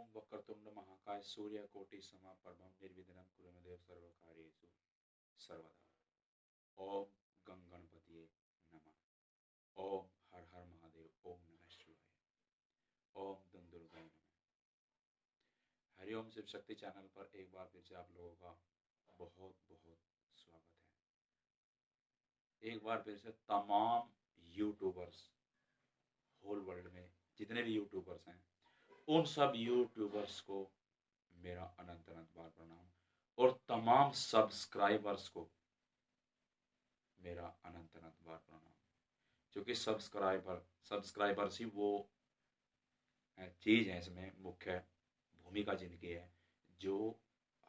ओम वक्रतुंड महाकाय सूर्यकोटि समप्रभं निर्विघ्नं कुरु मे देव सर्वकार्येषु सर्वदा। ओम गं गणपतिये नमः। ओम हर हर महादेव। ओम नमः शिवाय। ओम दुम दुर्गाय नमः। हरिओम शिव शक्ति चैनल पर एक बार फिर से आप लोगों का बहुत बहुत स्वागत है। एक बार फिर से तमाम यूट्यूबर्स होल वर्ल्ड में जितने भी यूट्यूबर्स हैं उन सब यूट्यूबर्स को मेरा अनंत अनंत बार प्रणाम और तमाम सब्सक्राइबर्स को मेरा अनंत अनंत बार प्रणाम। क्योंकि सब्सक्राइबर्स ही वो चीज़ है, इसमें मुख्य भूमिका जिनकी है जो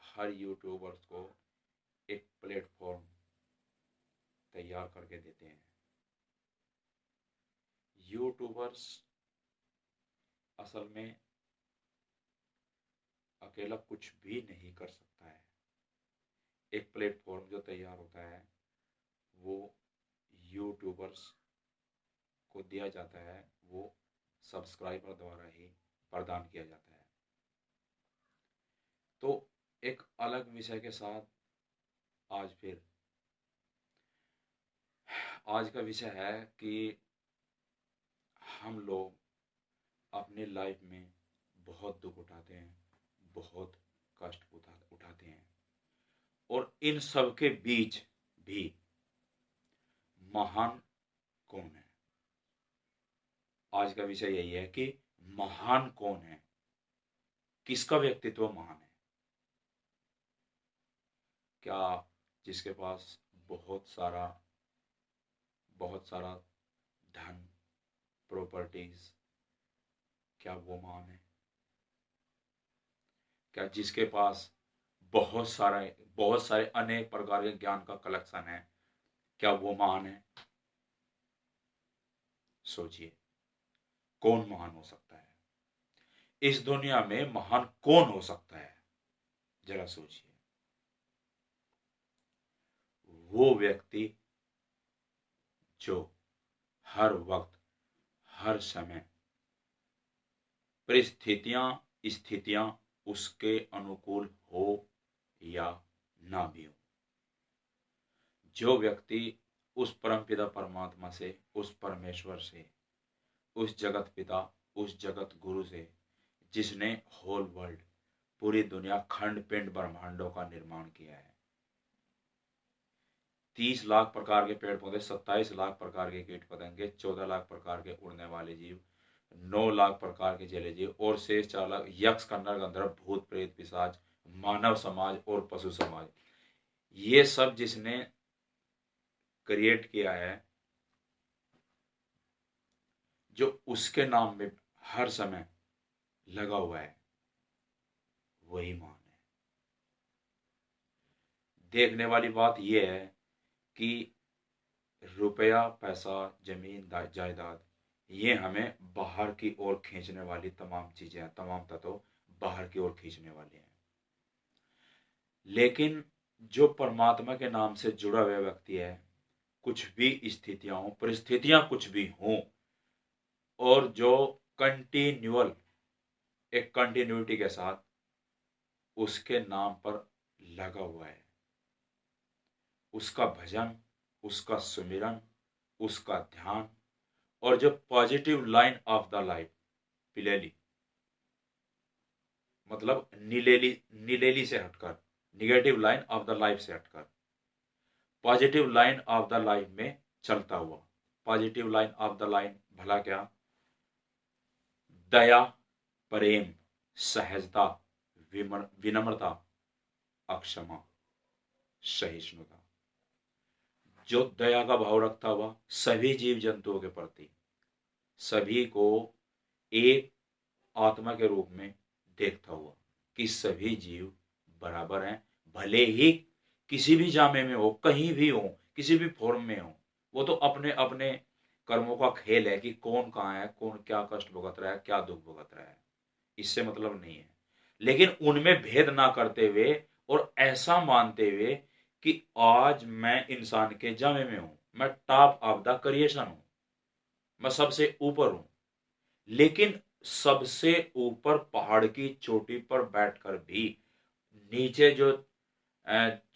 हर यूट्यूबर्स को एक प्लेटफॉर्म तैयार करके देते हैं। यूट्यूबर्स असल में अकेला कुछ भी नहीं कर सकता है। एक प्लेटफॉर्म जो तैयार होता है वो यूट्यूबर्स को दिया जाता है, वो सब्सक्राइबर द्वारा ही प्रदान किया जाता है। तो एक अलग विषय के साथ आज का विषय है कि हम लोग अपनी लाइफ में बहुत दुख उठाते हैं, बहुत कष्ट उठाते हैं और इन सब के बीच भी महान कौन है। आज का विषय यही है कि महान कौन है, किसका व्यक्तित्व महान है। क्या जिसके पास बहुत सारा धन, प्रॉपर्टीज, क्या वो महान है? क्या जिसके पास बहुत सारे अनेक प्रकार के ज्ञान का कलेक्शन है, क्या वो महान है? सोचिए, कौन महान हो सकता है इस दुनिया में? महान कौन हो सकता है, जरा सोचिए। वो व्यक्ति जो हर वक्त हर समय स्थितियां उसके अनुकूल हो या ना भी हो। जो व्यक्ति उस परमपिता परमात्मा से, उस परमेश्वर से, उस जगत पिता, उस जगत गुरु से, जिसने होल वर्ल्ड, पूरी दुनिया, खंड पिंड ब्रह्मांडों का निर्माण किया है, 30 लाख प्रकार के पेड़ पौधे, 27 लाख प्रकार के कीट पतंगे, 14 लाख प्रकार के उड़ने वाले जीव, 9 लाख प्रकार के जलीय जीव और शेष 4 लाख यक्ष, कन्नड़, गंधर्व, भूत, प्रेत, पिशाच, मानव समाज और पशु समाज, ये सब जिसने क्रिएट किया है, जो उसके नाम में हर समय लगा हुआ है, वही महान है। देखने वाली बात यह है कि रुपया, पैसा, जमीन, जायदाद, ये हमें बाहर की ओर खींचने वाली तमाम चीजें हैं, तमाम तत्व बाहर की ओर खींचने वाले हैं। लेकिन जो परमात्मा के नाम से जुड़ा हुआ व्यक्ति है, कुछ भी स्थितियां हो, परिस्थितियां कुछ भी हों, और जो एक कंटिन्यूटी के साथ उसके नाम पर लगा हुआ है, उसका भजन, उसका सुमिरन, उसका ध्यान, और जो positive line of the life, पिलेली मतलब नीलेली से हटकर, negative line of the life से हटकर positive line of the life में चलता हुआ। Positive line of the line भला क्या? दया, प्रेम, सहजता, विनम्रता, अक्षमा, सहिष्णुता, जो दया का भाव रखता हुआ सभी जीव जंतुओं के प्रति, सभी को एक आत्मा के रूप में देखता हुआ कि सभी जीव बराबर हैं, भले ही किसी भी जामे में हो, कहीं भी हो, किसी भी फॉर्म में हो। वो तो अपने अपने कर्मों का खेल है कि कौन कहाँ है, कौन क्या कष्ट भुगत रहा है, क्या दुख भुगत रहा है, इससे मतलब नहीं है। लेकिन उनमें भेद ना करते हुए और ऐसा मानते हुए कि आज मैं इंसान के जामे में हूं, मैं टॉप ऑफ द क्रिएशन हूं, मैं सबसे ऊपर हूं, लेकिन सबसे ऊपर पहाड़ की चोटी पर बैठकर भी नीचे जो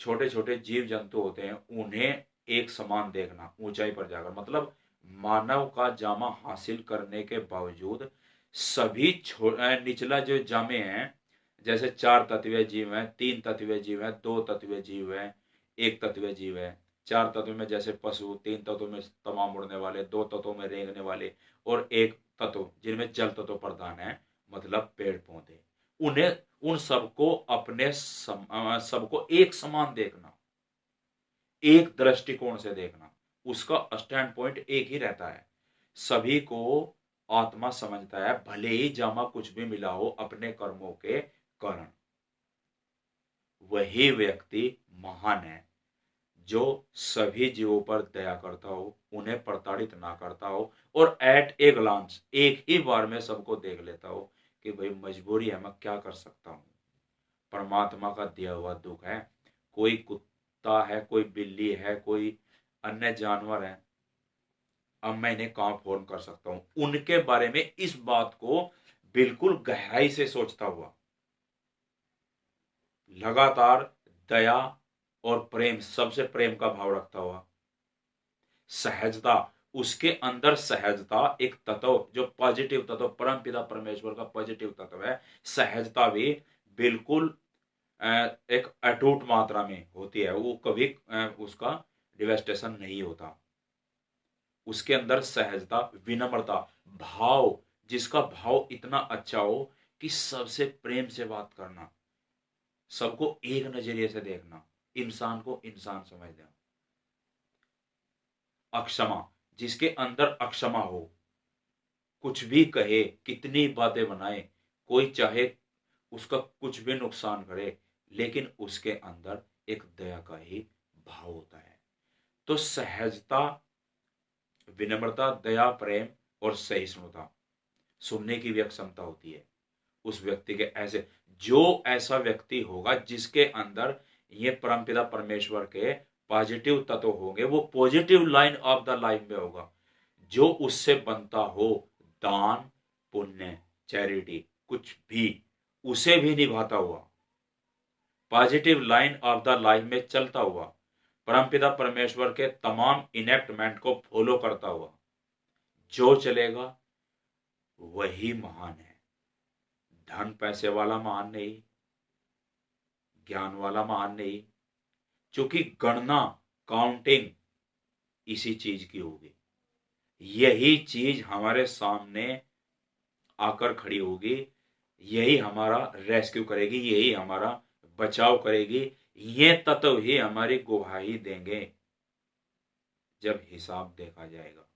छोटे छोटे जीव जंतु होते हैं उन्हें एक समान देखना, ऊंचाई पर जाकर, मतलब मानव का जामा हासिल करने के बावजूद सभी निचला जो जामे हैं, जैसे 4 तत्वीय जीव हैं, 3 तत्वीय जीव हैं, 2 तत्वीय जीव हैं, 1 तत्वीय जीव है। 4 तत्व में जैसे पशु, 3 तत्व में तमाम उड़ने वाले, 2 तत्वों में रेंगने वाले, और 1 तत्व जिनमें जल तत्व प्रधान है, मतलब पेड़ पौधे। उन्हें उन सबको अपने सबको एक समान देखना, एक दृष्टिकोण से देखना, उसका स्टैंड पॉइंट एक ही रहता है। सभी को आत्मा समझता है, भले ही जामा कुछ भी मिला हो अपने कर्मों के कारण। वही व्यक्ति महान है जो सभी जीवों पर दया करता हो, उन्हें प्रताड़ित ना करता हो, और एट ए ग्लांस, एक ही बार में सबको देख लेता हो कि भाई मजबूरी है, मैं क्या कर सकता हूं, परमात्मा का दिया हुआ दुख है। कोई कुत्ता है, कोई बिल्ली है, कोई अन्य जानवर है, अब मैं इन्हें कहां फोन कर सकता हूं। उनके बारे में इस बात को बिल्कुल गहराई से सोचता हुआ, लगातार दया और प्रेम, सबसे प्रेम का भाव रखता हुआ, सहजता, उसके अंदर सहजता एक तत्व, जो पॉजिटिव तत्व, परम पिता परमेश्वर का पॉजिटिव तत्व है। सहजता भी बिल्कुल एक अटूट मात्रा में होती है, वो कभी उसका डिवेस्टेशन नहीं होता। उसके अंदर सहजता, विनम्रता, भाव, जिसका भाव इतना अच्छा हो कि सबसे प्रेम से बात करना, सबको एक नजरिए से देखना, इंसान को इंसान समझना। अक्षमा, जिसके अंदर अक्षमा हो, कुछ भी कहे, कितनी बातें बनाए, कोई चाहे उसका कुछ भी नुकसान करे, लेकिन उसके अंदर एक दया का ही भाव होता है। तो सहजता, विनम्रता, दया, प्रेम और सहिष्णुता, सुनने की भी एक क्षमता होती है उस व्यक्ति के। ऐसे जो ऐसा व्यक्ति होगा जिसके अंदर ये परमपिता परमेश्वर के पॉजिटिव तत्व होंगे, वो positive line of the life में होगा। जो उससे बनता हो, दान, पुण्य, चैरिटी, कुछ भी, उसे भी निभाता हुआ, positive line of the life में चलता हुआ, परमपिता परमेश्वर के तमाम इनेक्टमेंट को फॉलो करता हुआ जो चलेगा, वही महान है। धन पैसे वाला महान नहीं, ज्ञान वाला महान नहीं, क्योंकि गणना, काउंटिंग इसी चीज की होगी। यही चीज हमारे सामने आकर खड़ी होगी, यही हमारा रेस्क्यू करेगी, यही हमारा बचाव करेगी। ये तत्व ही हमारी गवाही देंगे जब हिसाब देखा जाएगा।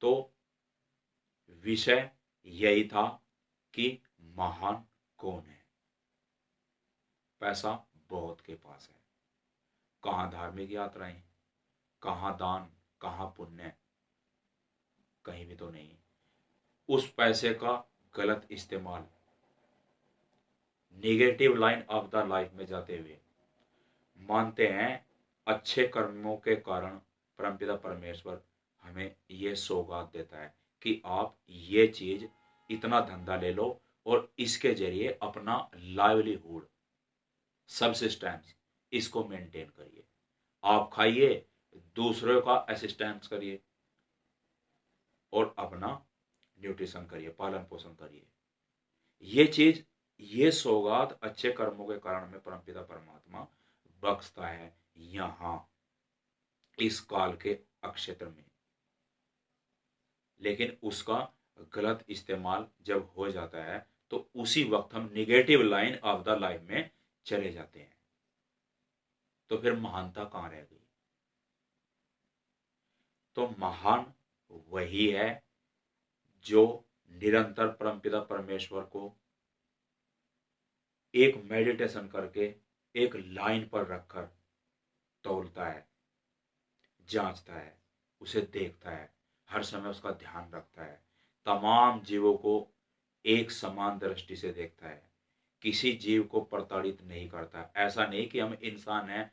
तो विषय यही था कि महान कौन है। पैसा बहुत के पास है, कहां धार्मिक यात्राएं, कहां दान, कहां पुण्य, कहीं भी तो नहीं। उस पैसे का गलत इस्तेमाल, negative line of the life में जाते हुए, मानते हैं अच्छे कर्मों के कारण परमपिता परमेश्वर हमें ये सौगात देता है कि आप ये चीज, इतना धंधा ले लो और इसके जरिए अपना लाइवलीहुड, सबसिस्टेंस, इसको मेंटेन करिए। आप खाइए, दूसरों का असिस्टेंस करिए और अपना न्यूट्रिशन करिए, पालन पोषण करिए। ये चीज, ये सौगात अच्छे कर्मों के कारण में परमपिता परमात्मा बख्शता है यहां इस काल के अक्षेत्र में। लेकिन उसका गलत इस्तेमाल जब हो जाता है तो उसी वक्त हम negative line of the life में चले जाते हैं। तो फिर महानता कहां रह गई। तो महान वही है जो निरंतर परमपिता परमेश्वर को एक मेडिटेशन करके एक लाइन पर रखकर तौलता है, जांचता है, उसे देखता है, हर समय उसका ध्यान रखता है, तमाम जीवों को एक समान दृष्टि से देखता है, किसी जीव को प्रताड़ित नहीं करता। ऐसा नहीं कि हम इंसान हैं,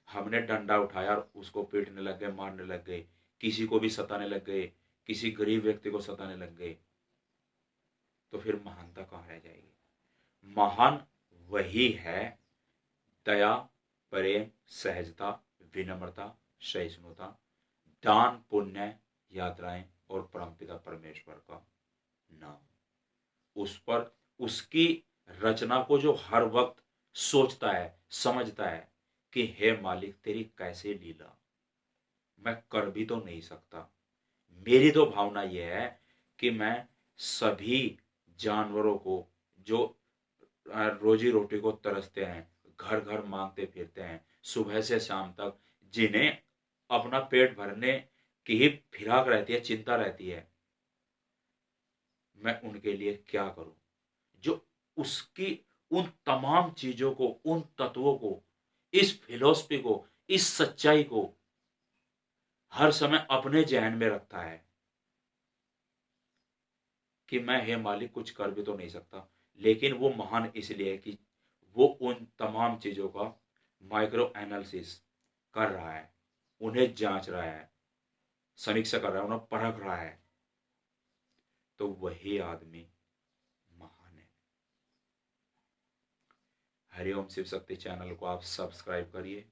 हमने डंडा उठाया और उसको पीटने लग गए, मारने लग गए, किसी को भी सताने लग गए, किसी गरीब व्यक्ति को सताने लग गए। तो फिर महानता कहाँ रह जाएगी। महान वही है दया, प्रेम, सहजता, विनम्रता, सहिष्णुता, दान, पुण्य, यात्राएं और परमपिता परमेश्वर का नाम। उस पर उसकी रचना को जो हर वक्त सोचता है, समझता है कि हे मालिक तेरी कैसे लीला, मैं कर भी तो नहीं सकता। मेरी तो भावना यह है कि मैं सभी जानवरों को जो रोजी रोटी को तरसते हैं, घर घर मांगते फिरते हैं, सुबह से शाम तक, जिन्हें अपना पेट भरने की ही फिराक रहती है, चिंता रहती है, मैं उनके लिए क्या करूं। जो उसकी उन तमाम चीजों को, उन तत्वों को, इस फिलॉसफी को, इस सच्चाई को हर समय अपने जहन में रखता है कि मैं हे मालिक कुछ कर भी तो नहीं सकता, लेकिन वो महान इसलिए है कि वो उन तमाम चीजों का माइक्रो एनालिसिस कर रहा है, उन्हें जांच रहा है, समीक्षा कर रहा है, उन्हें परख रहा है। तो वही आदमी महान है। हरिओम शिव शक्ति चैनल को आप सब्सक्राइब करिए,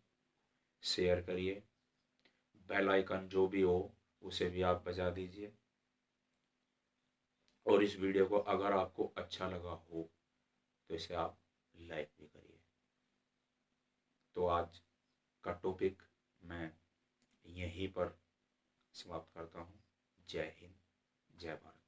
शेयर करिए, बेल आइकन जो भी हो उसे भी आप बजा दीजिए। और इस वीडियो को अगर आपको अच्छा लगा हो तो इसे आप लाइक भी करिए। तो आज का टॉपिक मैं यहीं पर समाप्त करता हूँ। जय हिंद, जय भारत।